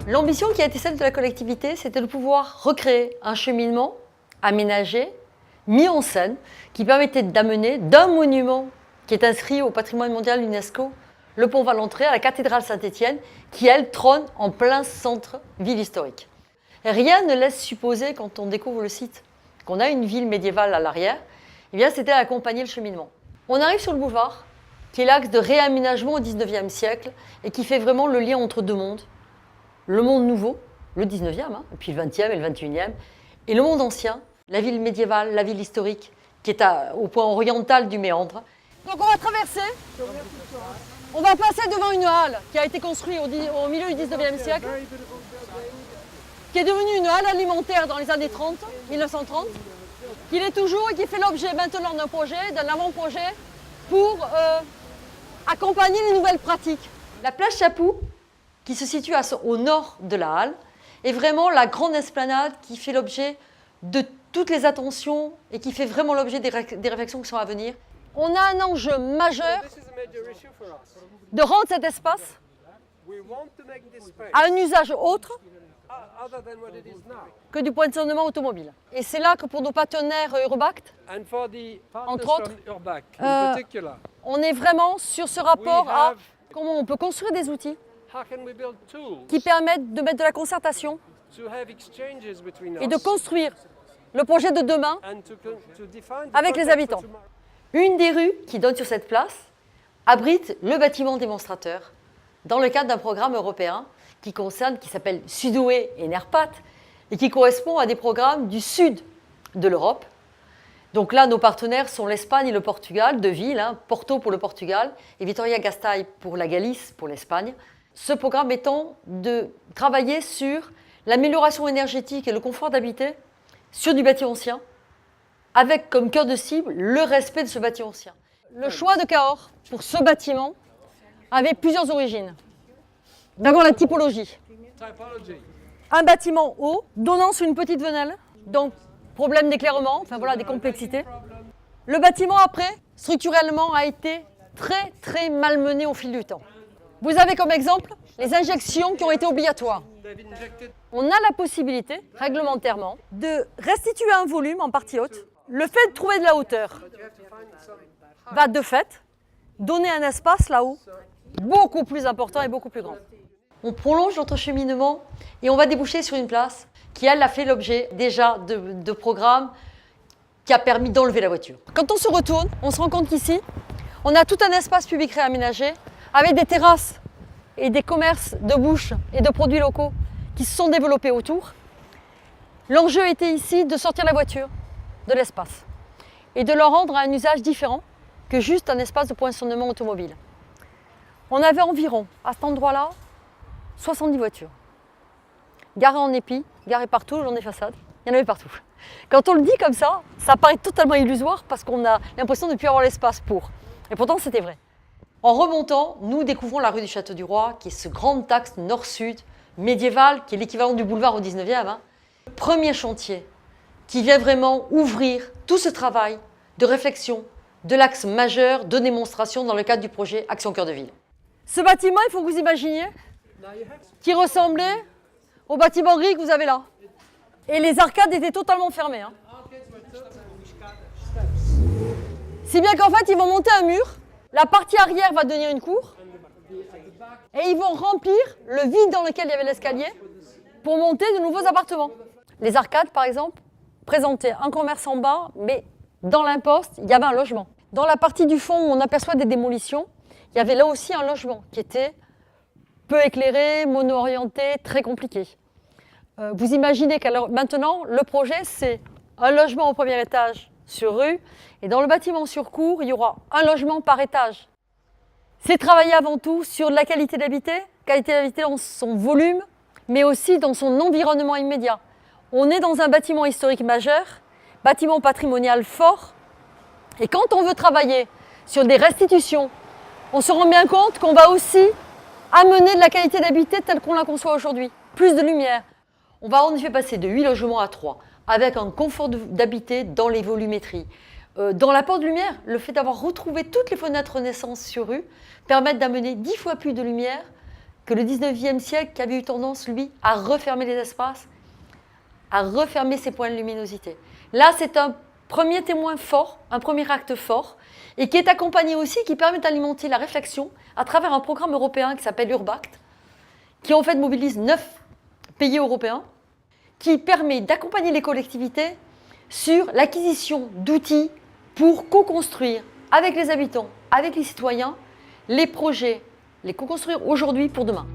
L'ambition qui a été celle de la collectivité, c'était de pouvoir recréer un cheminement aménagé, mis en scène, qui permettait d'amener d'un monument qui est inscrit au patrimoine mondial UNESCO, le pont Valentré, à la cathédrale Saint-Étienne, qui, elle, trône en plein centre-ville historique. Et rien ne laisse supposer, quand on découvre le site, qu'on a une ville médiévale à l'arrière. Eh bien, c'était d'accompagner le cheminement. On arrive sur le boulevard, qui est l'axe de réaménagement au XIXe siècle et qui fait vraiment le lien entre deux mondes. Le monde nouveau, le XIXe, et puis le XXe et le XXIe, et le monde ancien, la ville médiévale, la ville historique, qui est au point oriental du méandre. Donc on va traverser, on va passer devant une halle qui a été construite au milieu du XIXe siècle, qui est devenue une halle alimentaire dans les années 30, 1930, qui l'est toujours et qui fait l'objet maintenant d'un projet, d'un avant-projet, pour accompagner les nouvelles pratiques. La plage Chapou, qui se situe au nord de la halle, est vraiment la grande esplanade qui fait l'objet de toutes les attentions et qui fait vraiment l'objet des réflexions qui sont à venir. On a un enjeu majeur de rendre cet espace à un usage autre que du positionnement automobile. Et c'est là que pour nos partenaires Urbact, entre autres, on est vraiment sur ce rapport à comment on peut construire des outils qui permettent de mettre de la concertation et de construire le projet de demain avec les habitants. Une des rues qui donne sur cette place abrite le bâtiment démonstrateur dans le cadre d'un programme européen qui s'appelle Sudoway et NERPAT et qui correspond à des programmes du sud de l'Europe. Donc là, nos partenaires sont l'Espagne et le Portugal, deux villes, Porto pour le Portugal et Vitoria-Gasteiz pour la Galice, pour l'Espagne. Ce programme étant de travailler sur l'amélioration énergétique et le confort d'habiter sur du bâti ancien, avec comme cœur de cible le respect de ce bâti ancien. Le choix de Cahors pour ce bâtiment avait plusieurs origines. D'abord la typologie. Un bâtiment haut, donnant sur une petite venelle, donc problème d'éclairement, enfin voilà, des complexités. Le bâtiment après, structurellement, a été très malmené au fil du temps. Vous avez comme exemple les injections qui ont été obligatoires. On a la possibilité, réglementairement, de restituer un volume en partie haute. Le fait de trouver de la hauteur va de fait donner un espace là-haut beaucoup plus important et beaucoup plus grand. On prolonge notre cheminement et on va déboucher sur une place qui, elle, a fait l'objet déjà de programmes qui a permis d'enlever la voiture. Quand on se retourne, on se rend compte qu'ici, on a tout un espace public réaménagé avec des terrasses et des commerces de bouche et de produits locaux qui se sont développés autour. L'enjeu était ici de sortir la voiture de l'espace et de le rendre à un usage différent que juste un espace de poinçonnement automobile. On avait environ, à cet endroit-là, 70 voitures. Garées en épi, garées partout, le long des façades. Il y en avait partout. Quand on le dit comme ça paraît totalement illusoire parce qu'on a l'impression de ne plus avoir l'espace pour. Et pourtant, c'était vrai. En remontant, nous découvrons la rue du Château-du-Roi, qui est ce grand axe nord-sud médiéval, qui est l'équivalent du boulevard au 19e. Premier chantier qui vient vraiment ouvrir tout ce travail de réflexion de l'axe majeur de démonstration dans le cadre du projet Action Cœur de Ville. Ce bâtiment, il faut que vous imaginiez, qui ressemblait au bâtiment gris que vous avez là. Et les arcades étaient totalement fermées. Si bien qu'en fait, ils vont monter un mur, la partie arrière va devenir une cour, et ils vont remplir le vide dans lequel il y avait l'escalier pour monter de nouveaux appartements. Les arcades, par exemple, présentaient un commerce en bas, mais dans l'imposte, il y avait un logement. Dans la partie du fond où on aperçoit des démolitions, il y avait là aussi un logement qui était peu éclairé, mono-orienté, très compliqué. Vous imaginez qu'alors maintenant, le projet, c'est un logement au premier étage sur rue, et dans le bâtiment sur cour, il y aura un logement par étage. C'est travailler avant tout sur la qualité d'habiter dans son volume, mais aussi dans son environnement immédiat. On est dans un bâtiment historique majeur, bâtiment patrimonial fort, et quand on veut travailler sur des restitutions, on se rend bien compte qu'on va aussi amener de la qualité d'habiter telle qu'on la conçoit aujourd'hui. Plus de lumière. On va en effet passer de 8 logements à 3, avec un confort d'habiter dans les volumétries. Dans l'apport de lumière, le fait d'avoir retrouvé toutes les fenêtres Renaissance sur rue permettent d'amener 10 fois plus de lumière que le 19e siècle qui avait eu tendance, lui, à refermer les espaces, à refermer ses points de luminosité. Là, c'est un premier témoin fort, un premier acte fort, et qui est accompagné aussi, qui permet d'alimenter la réflexion à travers un programme européen qui s'appelle Urbact, qui en fait mobilise 9 pays européens, qui permet d'accompagner les collectivités sur l'acquisition d'outils pour co-construire avec les habitants, avec les citoyens, les projets, les co-construire aujourd'hui pour demain.